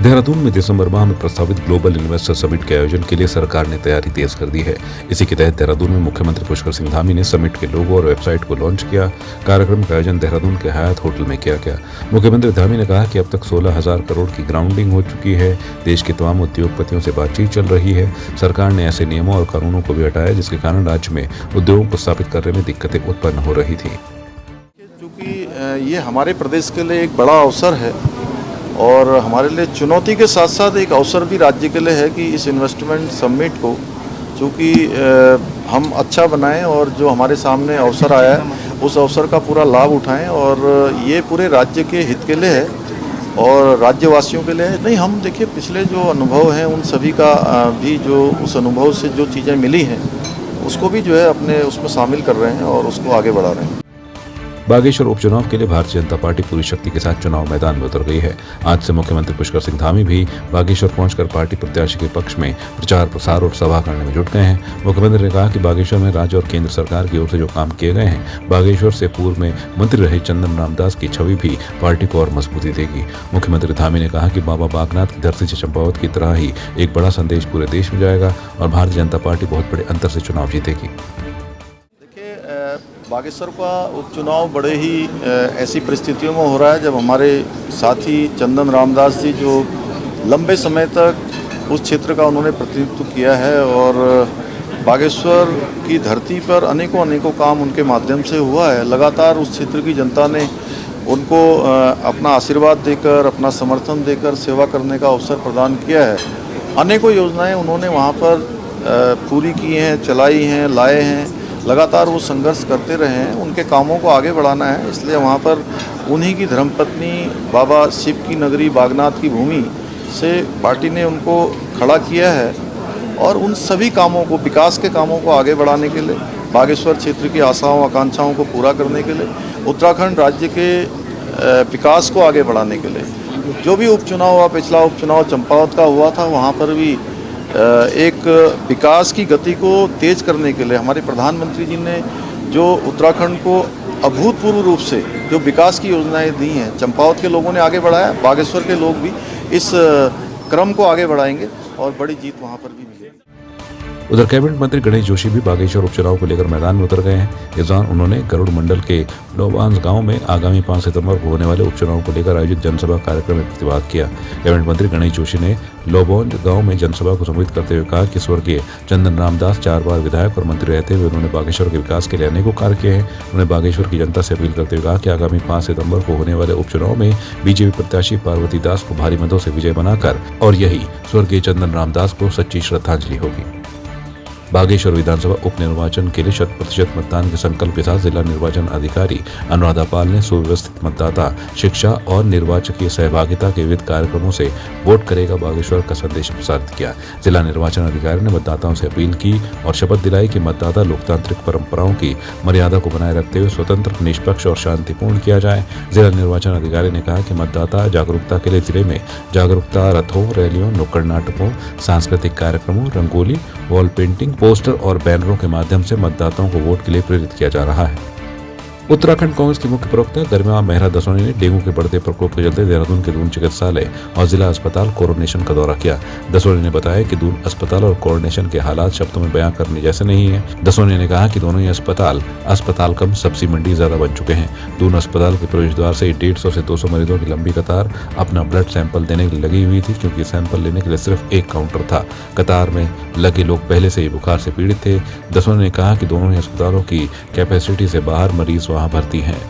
देहरादून में दिसंबर माह में प्रस्तावित ग्लोबल इन्वेस्टर समिट के आयोजन के लिए सरकार ने तैयारी तेज कर दी है। इसी के तहत देहरादून में मुख्यमंत्री पुष्कर सिंह धामी ने समिट के लोगो और वेबसाइट को लॉन्च किया। कार्यक्रम का आयोजन देहरादून के हयात होटल में किया गया। मुख्यमंत्री धामी ने कहा कि अब तक 16,000 करोड़ की ग्राउंडिंग हो चुकी है। देश के तमाम उद्योगपतियों से बातचीत चल रही है। सरकार ने ऐसे नियमों और कानूनों को भी हटाया जिसके कारण राज्य में उद्योगों को स्थापित करने में दिक्कतें उत्पन्न हो रही थी। क्योंकि ये हमारे प्रदेश के लिए एक बड़ा अवसर है और हमारे लिए चुनौती के साथ साथ एक अवसर भी राज्य के लिए है कि इस इन्वेस्टमेंट समिट को चूँकि हम अच्छा बनाएं और जो हमारे सामने अवसर आया है उस अवसर का पूरा लाभ उठाएं और ये पूरे राज्य के हित के लिए है और राज्यवासियों के लिए है। नहीं, हम देखिए पिछले जो अनुभव हैं उन सभी का भी जो उस अनुभव से जो चीज़ें मिली हैं उसको भी जो है अपने उसमें शामिल कर रहे हैं और उसको आगे बढ़ा रहे हैं। बागेश्वर उपचुनाव के लिए भारतीय जनता पार्टी पूरी शक्ति के साथ चुनाव मैदान में उतर गई है। आज से मुख्यमंत्री पुष्कर सिंह धामी भी बागेश्वर पहुंचकर पार्टी प्रत्याशी के पक्ष में प्रचार प्रसार और सभा करने में जुट गए हैं। मुख्यमंत्री ने कहा कि बागेश्वर में राज्य और केंद्र सरकार की ओर से जो काम किए गए हैं, बागेश्वर से पूर्व में मंत्री रहे चंदन रामदास की छवि भी पार्टी को और मजबूती देगी। मुख्यमंत्री धामी ने कहा कि बाबा बागनाथ की धरती से चंपावत की तरह ही एक बड़ा संदेश पूरे देश में जाएगा और भारतीय जनता पार्टी बहुत बड़े अंतर से चुनाव जीतेगी। बागेश्वर का उपचुनाव बड़े ही ऐसी परिस्थितियों में हो रहा है जब हमारे साथी चंदन रामदास जी जो लंबे समय तक उस क्षेत्र का उन्होंने प्रतिनिधित्व किया है और बागेश्वर की धरती पर अनेकों काम उनके माध्यम से हुआ है। लगातार उस क्षेत्र की जनता ने उनको अपना आशीर्वाद देकर, अपना समर्थन देकर सेवा करने का अवसर प्रदान किया है। अनेकों योजनाएँ उन्होंने वहाँ पर पूरी की हैं, चलाई हैं, लाए हैं। लगातार वो संघर्ष करते रहे हैं, उनके कामों को आगे बढ़ाना है। इसलिए वहाँ पर उन्हीं की धर्मपत्नी बाबा शिव की नगरी बागनाथ की भूमि से पार्टी ने उनको खड़ा किया है और उन सभी कामों को, विकास के कामों को आगे बढ़ाने के लिए, बागेश्वर क्षेत्र की आशाओं आकांक्षाओं को पूरा करने के लिए, उत्तराखंड राज्य के विकास को आगे बढ़ाने के लिए जो भी उपचुनाव हुआ, पिछला उपचुनाव चंपावत का हुआ था, वहाँ पर भी एक विकास की गति को तेज करने के लिए हमारे प्रधानमंत्री जी ने जो उत्तराखंड को अभूतपूर्व रूप से जो विकास की योजनाएं दी हैं, चंपावत के लोगों ने आगे बढ़ाया, बागेश्वर के लोग भी इस क्रम को आगे बढ़ाएंगे और बड़ी जीत वहां पर भी मिलेगी। उधर कैबिनेट मंत्री गणेश जोशी भी बागेश्वर उपचुनाव को लेकर मैदान में उतर गए हैं। इस दौरान उन्होंने गरुड़ मंडल के लोबांस गांव में आगामी 5 सितंबर को होने वाले उपचुनाव को लेकर आयोजित जनसभा कार्यक्रम में प्रतिवाद किया। कैबिनेट मंत्री गणेश जोशी ने लोबांस गांव में जनसभा को संबोधित करते हुए कहा कि स्वर्गीय चंदन रामदास 4 बार विधायक और मंत्री रहते हुए उन्होंने बागेश्वर के विकास के लिए अनेकों कार्य किए हैं। उन्होंने बागेश्वर की जनता से अपील करते हुए कहा कि आगामी 5 सितंबर को होने वाले उपचुनाव में बीजेपी प्रत्याशी पार्वती दास को भारी मतों से विजय बनाकर और यही स्वर्गीय चंदन रामदास को सच्ची श्रद्धांजलि होगी। बागेश्वर विधानसभा उपनिर्वाचन के लिए 100% मतदान के संकल्प के साथ जिला निर्वाचन अधिकारी अनुराधा पाल ने सुव्यवस्थित मतदाता, शिक्षा और निर्वाचकीय सहभागिता के विविध कार्यक्रमों से वोट करेगा बागेश्वर का संदेश प्रसारित किया। जिला निर्वाचन अधिकारी ने मतदाताओं से अपील की और शपथ दिलाई कि मतदाता लोकतांत्रिक परंपराओं की मर्यादा को बनाए रखते हुए स्वतंत्र, निष्पक्ष और शांतिपूर्ण किया जाए। जिला निर्वाचन अधिकारी ने कहा कि मतदाता जागरूकता के लिए जिले में जागरूकता रथों, रैलियों, नुक्कड़ नाटकों, सांस्कृतिक कार्यक्रमों, रंगोली, वॉल पेंटिंग, पोस्टर और बैनरों के माध्यम से मतदाताओं को वोट के लिए प्रेरित किया जा रहा है। उत्तराखंड कांग्रेस की मुख्य प्रवक्ता गरिमा मेहरा दसोनी ने डेंगू के बढ़ते प्रकोप के चलते देहरादून के दून चिकित्सालय और जिला अस्पताल कोरोनेशन का दौरा किया। दसोनी ने बताया कि दून अस्पताल और कोरोनेशन के हालात शब्दों में बयां करने जैसे नहीं है। दसोनी ने कहा कि दोनों ही अस्पताल कम सब्जी मंडी ज्यादा बन चुके हैं। दून अस्पताल के प्रवेश द्वार से 150 से 200 मरीजों की लंबी कतार अपना ब्लड सैंपल देने के लिए लगी हुई थी, क्योंकि सैंपल लेने के लिए सिर्फ एक काउंटर था। कतार में लगे लोग पहले से ही बुखार से पीड़ित थे। दसोनी ने कहा कि दोनों ही अस्पतालों की कैपेसिटी से बाहर मरीज वहां भर्ती हैं।